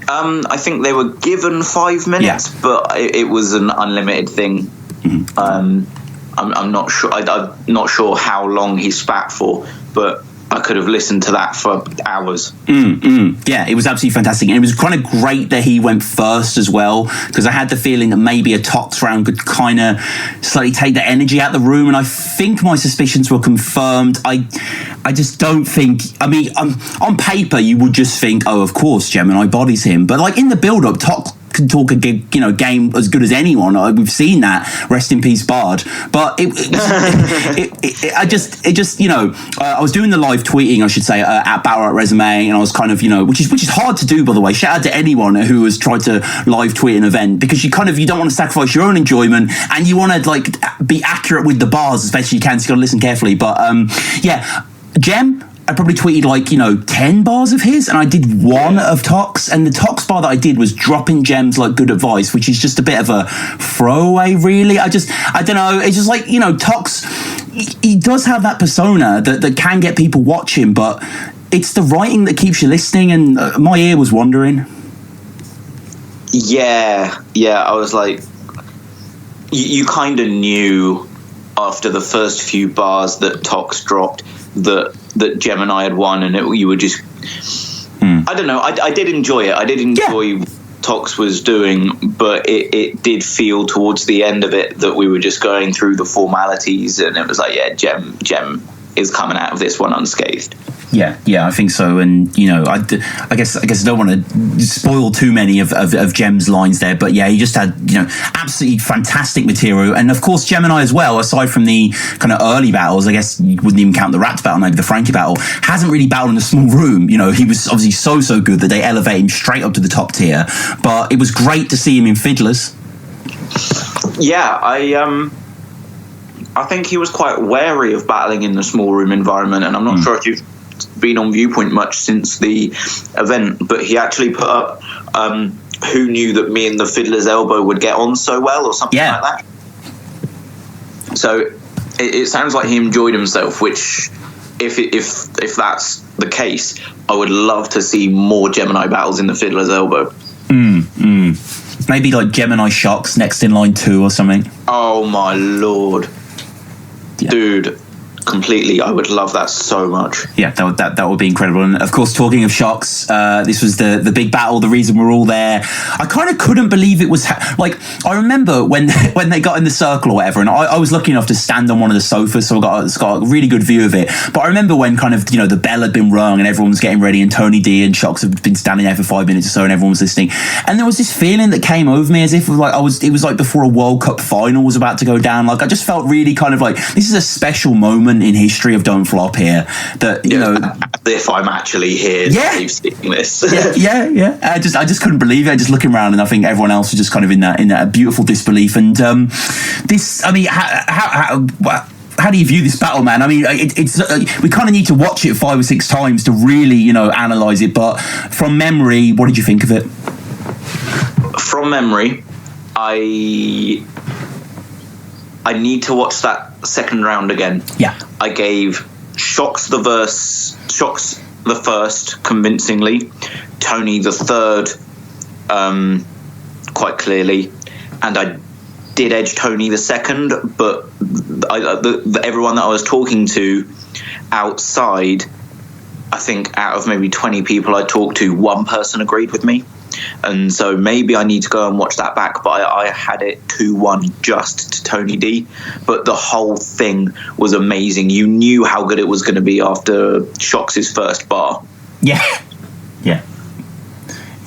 I think they were given 5 minutes, but it was an unlimited thing. Mm-hmm. I'm not sure. I'm not sure how long he spat for, but I could have listened to that for hours. Yeah, it was absolutely fantastic. And it was kind of great that he went first as well, because I had the feeling that maybe a Tox round could kind of slightly take the energy out of the room. And I think my suspicions were confirmed. I just don't think, I mean, on paper, you would just think, oh, of course, Gemini bodies him. But like in the build-up, Tox can talk a game as good as anyone. We've seen that. Rest in peace, Bard. But I was doing the live tweeting, I should say, at battlerapresume, and I was kind of, which is hard to do, by the way. Shout out to anyone who has tried to live tweet an event, because you don't want to sacrifice your own enjoyment, and you want to like be accurate with the bars as best you can. So you got to listen carefully. But Gem, I probably tweeted 10 bars of his, and I did one of Tox, and the Tox bar that I did was dropping Gem's like good advice, which is just a bit of a throwaway, really. I don't know, it's just like, Tox, he does have that persona that can get people watching, but it's the writing that keeps you listening, and my ear was wandering. Yeah, I was like, you kind of knew after the first few bars that Tox dropped that Gemini had won, and you were just I don't know, I did enjoy it. I did enjoy what Tox was doing, but it did feel towards the end of it that we were just going through the formalities, and it was like, Gem is coming out of this one unscathed. Yeah, I think so. And I guess I don't want to spoil too many of Gem's lines there, but he just had absolutely fantastic material, and of course Gemini as well. Aside from the kind of early battles, I guess you wouldn't even count the Raps battle, maybe the Frankie battle, hasn't really battled in a small room. He was obviously so good that they elevate him straight up to the top tier. But it was great to see him in Fiddlers. Yeah, I think he was quite wary of battling in the small room environment, and I'm not sure if you've been on Viewpoint much since the event, but he actually put up who knew that me and the Fiddler's Elbow would get on so well, or something like that. So it sounds like he enjoyed himself, which if that's the case, I would love to see more Gemini battles in the Fiddler's Elbow. Maybe like Gemini Shocks next in line 2 or something. Oh my lord. Dude, completely, I would love that so much. Yeah, that would be incredible. And of course, talking of Shocks, this was the big battle, the reason we're all there. I kind of couldn't believe it was I remember when they got in the circle or whatever, and I was lucky enough to stand on one of the sofas, so I got a really good view of it. But I remember when kind of the bell had been rung and everyone was getting ready, and Tony D and Shocks had been standing there for 5 minutes or so, and everyone was listening, and there was this feeling that came over me as if it was like before a World Cup final was about to go down. Like I just felt really kind of like this is a special moment in history of Don't Flop here, that if I'm actually here live seeing this. yeah I just couldn't believe it, just looking around, and I think everyone else was just kind of in that beautiful disbelief. And this, I mean, how do you view this battle, man? I mean, it's we kind of need to watch it 5 or 6 times to really analyze it, but from memory, what did you think of it? From memory, I need to watch that second round again. Yeah. I gave Shocks the first convincingly, Tony the third quite clearly, and I did edge Tony the second, but everyone that I was talking to outside, I think out of maybe 20 people I talked to, one person agreed with me. And so maybe I need to go and watch that back, but I had it 2-1 just to Tony D. But the whole thing was amazing. You knew how good it was going to be after Shocks' first bar. Yeah.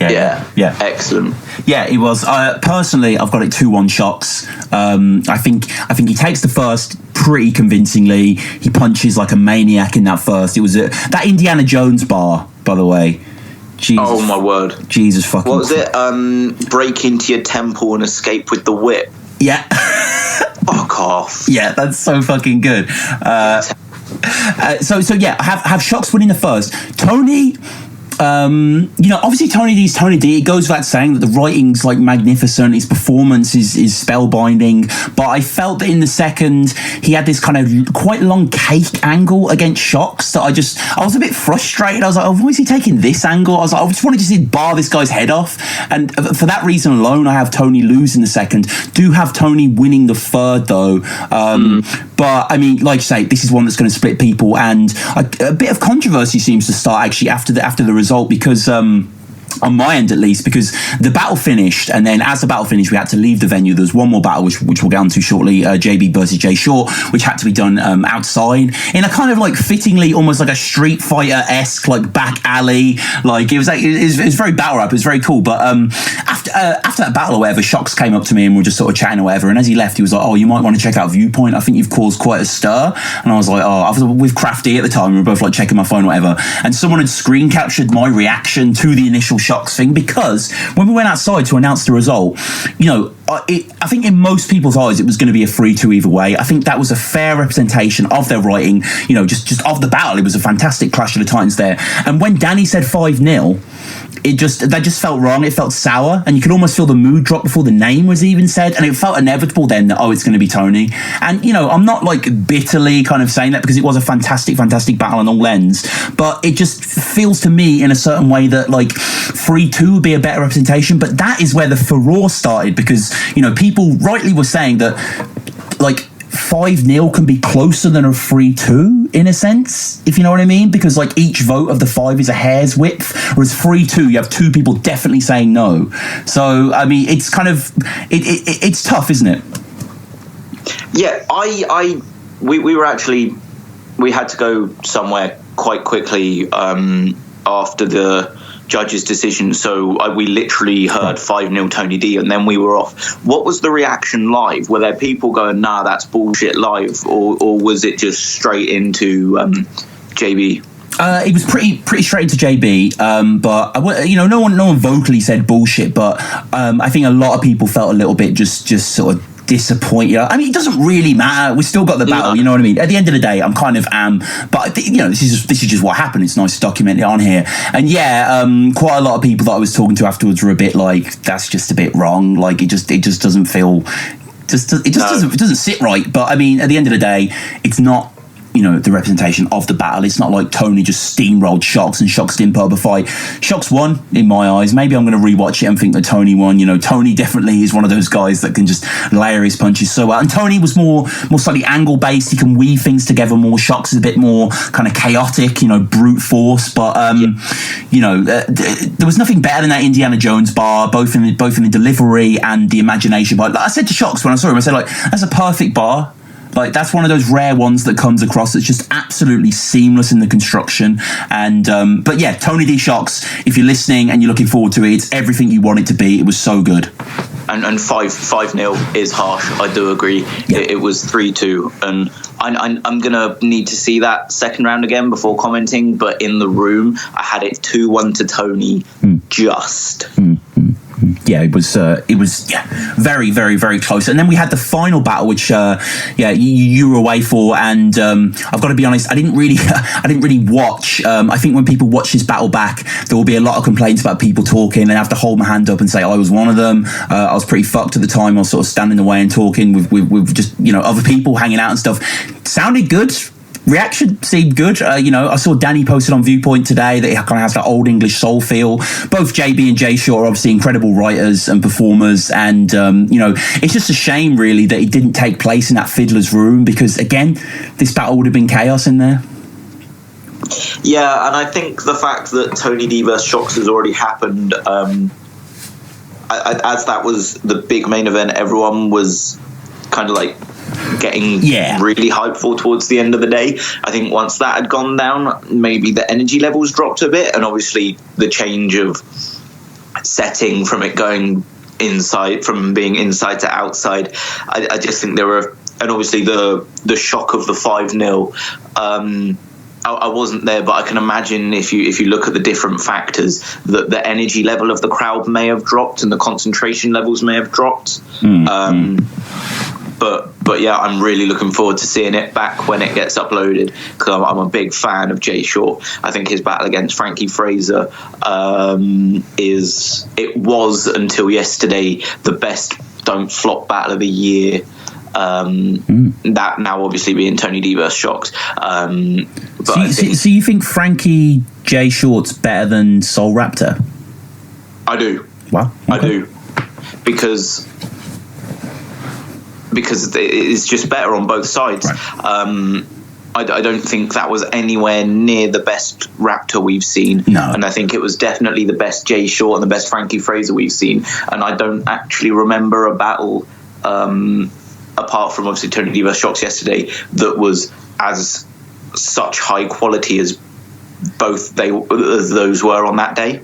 Excellent. Yeah, it was. Personally, I've got it 2-1 Shocks. I think he takes the first pretty convincingly. He punches like a maniac in that first. It was that Indiana Jones bar, by the way. Jesus, oh my word. Jesus fucking what was it? Break into your temple and escape with the whip. Yeah. Fuck off. Yeah, that's so fucking good. So yeah, have Shocks winning the first. Tony, obviously Tony D's Tony D. It goes without saying that the writing's like magnificent. His performance is spellbinding. But I felt that in the second, he had this kind of quite long cake angle against Shocks that I was a bit frustrated. I was like, oh, why is he taking this angle? I was like, I just wanted to see bar this guy's head off. And for that reason alone, I have Tony losing the second. Do have Tony winning the third though. But I mean, like you say, this is one that's going to split people, and a bit of controversy seems to start actually after the result, because on my end at least, because the battle finished, and then as the battle finished, we had to leave the venue. There was one more battle, which we'll get onto shortly, JB versus Jay Short, which had to be done outside in a kind of like fittingly almost like a Street Fighter-esque like back alley. Like it was very battle rap. It was very cool. But after that battle or whatever, Shocks came up to me and we were just sort of chatting or whatever. And as he left, he was like, "Oh, you might want to check out Viewpoint. I think you've caused quite a stir." And I was like, "Oh," I was with Crafty at the time. We were both like checking my phone or whatever. And someone had screen captured my reaction to the initial Shocks thing, because when we went outside to announce the result, I think in most people's eyes it was going to be a 3-2 either way. I think that was a fair representation of their writing, just of the battle. It was a fantastic clash of the titans there. And when Danny said 5-0, that just felt wrong. It felt sour, and you could almost feel the mood drop before the name was even said, and it felt inevitable then that, oh, it's going to be Tony. And I'm not like bitterly kind of saying that, because it was a fantastic battle on all ends, but it just feels to me in a certain way that like 3-2 would be a better representation. But that is where the furore started, because people rightly were saying that like 5-0 can be closer than a 3-2 in a sense, if you know what I mean, because like each vote of the 5 is a hair's width, whereas 3-2 you have 2 people definitely saying no. So I mean, it's kind of it's tough, isn't it? Yeah, we had to go somewhere quite quickly after the judge's decision, so we literally heard 5-0 Tony D, and then we were off. What was the reaction live? Were there people going, "Nah, that's bullshit" live, or was it just straight into JB? It was pretty straight into JB, but no one vocally said bullshit, but I think a lot of people felt a little bit just sort of disappointed. I mean, it doesn't really matter. We still got the battle. You know what I mean? At the end of the day, I'm kind of but this is just what happened. It's nice to document it on here. And yeah, quite a lot of people that I was talking to afterwards were a bit like, that's just a bit wrong. Like it just doesn't feel, it doesn't sit right. But I mean, at the end of the day, it's not the representation of the battle. It's not like Tony just steamrolled Shocks and Shocks didn't put up a fight. Shocks won in my eyes. Maybe I'm going to rewatch it and think that Tony won. Tony definitely is one of those guys that can just layer his punches so well. And Tony was more slightly angle based. He can weave things together more. Shocks is a bit more kind of chaotic, brute force. But there was nothing better than that Indiana Jones bar, both in the delivery and the imagination. But like I said to Shocks when I saw him, I said, like, that's a perfect bar. Like, that's one of those rare ones that comes across that's just absolutely seamless in the construction. And but yeah, Tony D Shocks, if you're listening and you're looking forward to it, it's everything you want it to be. It was so good. And 5-0 is harsh. I do agree. Yeah. It was 3-2, and I'm gonna need to see that second round again before commenting. But in the room, I had it 2-1 to Tony. Just. Yeah, it was very, very, very close. And then we had the final battle, which you were away for, and I've got to be honest, I didn't really watch. I think when people watch this battle back, there will be a lot of complaints about people talking, and I have to hold my hand up and say I was one of them. I was pretty fucked at the time. I was sort of standing in the way and talking with just other people hanging out and stuff. Sounded good. Reaction seemed good. I saw Danny posted on Viewpoint today that it kind of has that old English soul feel. Both JB and Jay Short are obviously incredible writers and performers, and it's just a shame really that it didn't take place in that Fiddler's Room, because again, this battle would have been chaos in there. Yeah, and I think the fact that Tony D vs Shocks has already happened, as that was the big main event, everyone was kind of like getting really hyped for towards the end of the day. I think once that had gone down, maybe the energy levels dropped a bit, and obviously the change of setting from it going inside, from being inside to outside, I just think there were and obviously the shock of the 5-0. I wasn't there, but I can imagine if you look at the different factors, that the energy level of the crowd may have dropped and the concentration levels may have dropped. But yeah, I'm really looking forward to seeing it back when it gets uploaded, because I'm a big fan of Jay Short. I think his battle against Frankie Fraser was until yesterday the best don't flop battle of the year. That now obviously being Tony D versus Shocks. So you think Frankie Jay Short's better than Soul Raptor? I do. Wow. Okay. I do, because it's just better on both sides. Right. I don't think that was anywhere near the best Raptor we've seen. No. And I think it was definitely the best Jay Short and the best Frankie Fraser we've seen. And I don't actually remember a battle, apart from obviously Tony D versus Shocks yesterday, that was as such high quality as both those were on that day.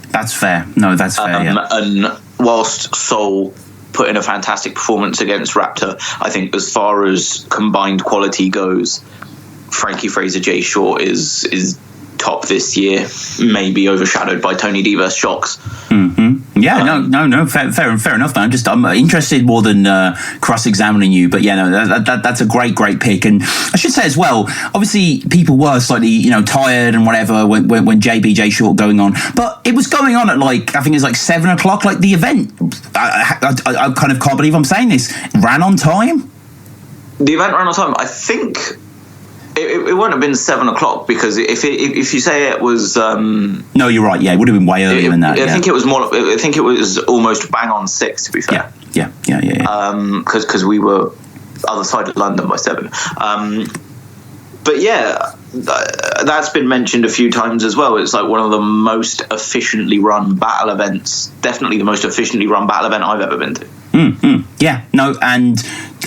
That's fair. No, that's fair. Yeah. And whilst Soul put in a fantastic performance against Raptor, I think as far as combined quality goes, Frankie Fraser Jay Short is top this year, maybe overshadowed by Tony D versus Shocks. Yeah, no, fair enough, man. I'm interested more than cross-examining you, but yeah, no, that's a great pick. And I should say as well, obviously people were slightly, tired and whatever when JBJ Short going on, but it was going on at I think it was 7:00. Like the event, I kind of can't believe I'm saying this, ran on time. The event ran on time. I think it wouldn't have been 7:00, because if you say it was no, you're right. Yeah, it would have been way earlier than that. I think it was more. I think it was almost bang on 6. To be fair. Yeah. Because we were other side of London by 7. But yeah, that's been mentioned a few times as well. It's one of the most efficiently run battle events. Definitely the most efficiently run battle event I've ever been to. Yeah, no, and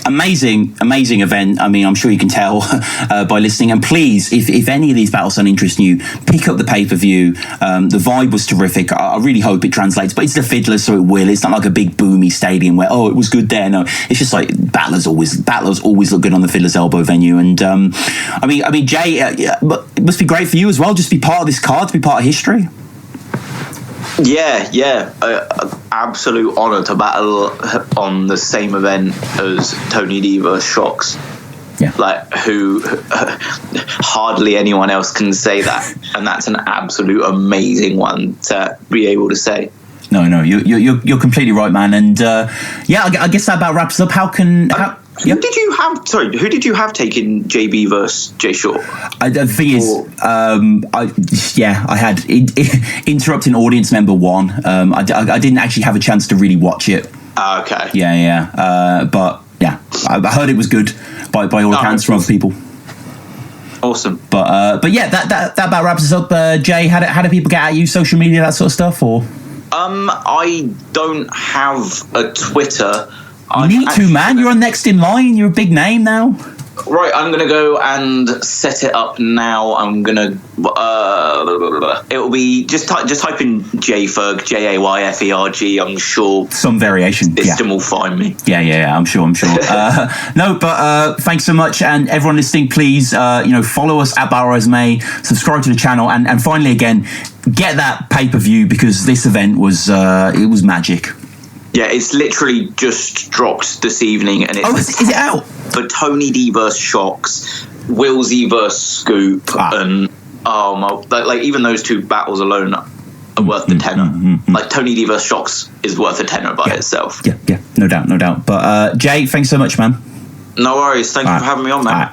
amazing event. I mean, I'm sure you can tell by listening. And please, if any of these battles sound interesting you, pick up the pay-per-view. The vibe was terrific. I really hope it translates, but it's the Fiddlers, so it will. It's not like a big boomy stadium where, it was good there. No, it's just battlers always look good on the Fiddlers Elbow venue. And I mean, Jay, but it must be great for you as well, just to be part of this card, to be part of history. Yeah, absolute honour to battle on the same event as Tony D versus Shocks. Yeah, who hardly anyone else can say that, and that's an absolute amazing one to be able to say. No, you're completely right, man. And I guess that about wraps up. Who did you have? Sorry, who did you have taking JB versus Jay Short? The thing is, I had interrupting audience member 1. I didn't actually have a chance to really watch it. Okay. Yeah. But yeah, I heard it was good by all accounts from other people. Awesome. But yeah, that about wraps us up. Jay, how do people get at you? Social media, that sort of stuff, or? I don't have a Twitter. You need to, man. You're on next in line. You're a big name now. Right, I'm going to go and set it up now. I'm going to... it'll be... Just type in JayFerg, JayFerg. I'm sure... Some variation. The system will find me. Yeah, I'm sure. No, but thanks so much. And everyone listening, please, follow us at battlerapresume, subscribe to the channel, and finally, again, get that pay-per-view, because this event was magic. Yeah, it's literally just dropped this evening, and it's is it out? For Tony D versus Shocks, Willsy versus Scoop, and even those two battles alone are worth the tenner. Tony D versus Shocks is worth a tenner by itself. Yeah, no doubt. But Jay, thanks so much, man. No worries. Thank you for having me on, man.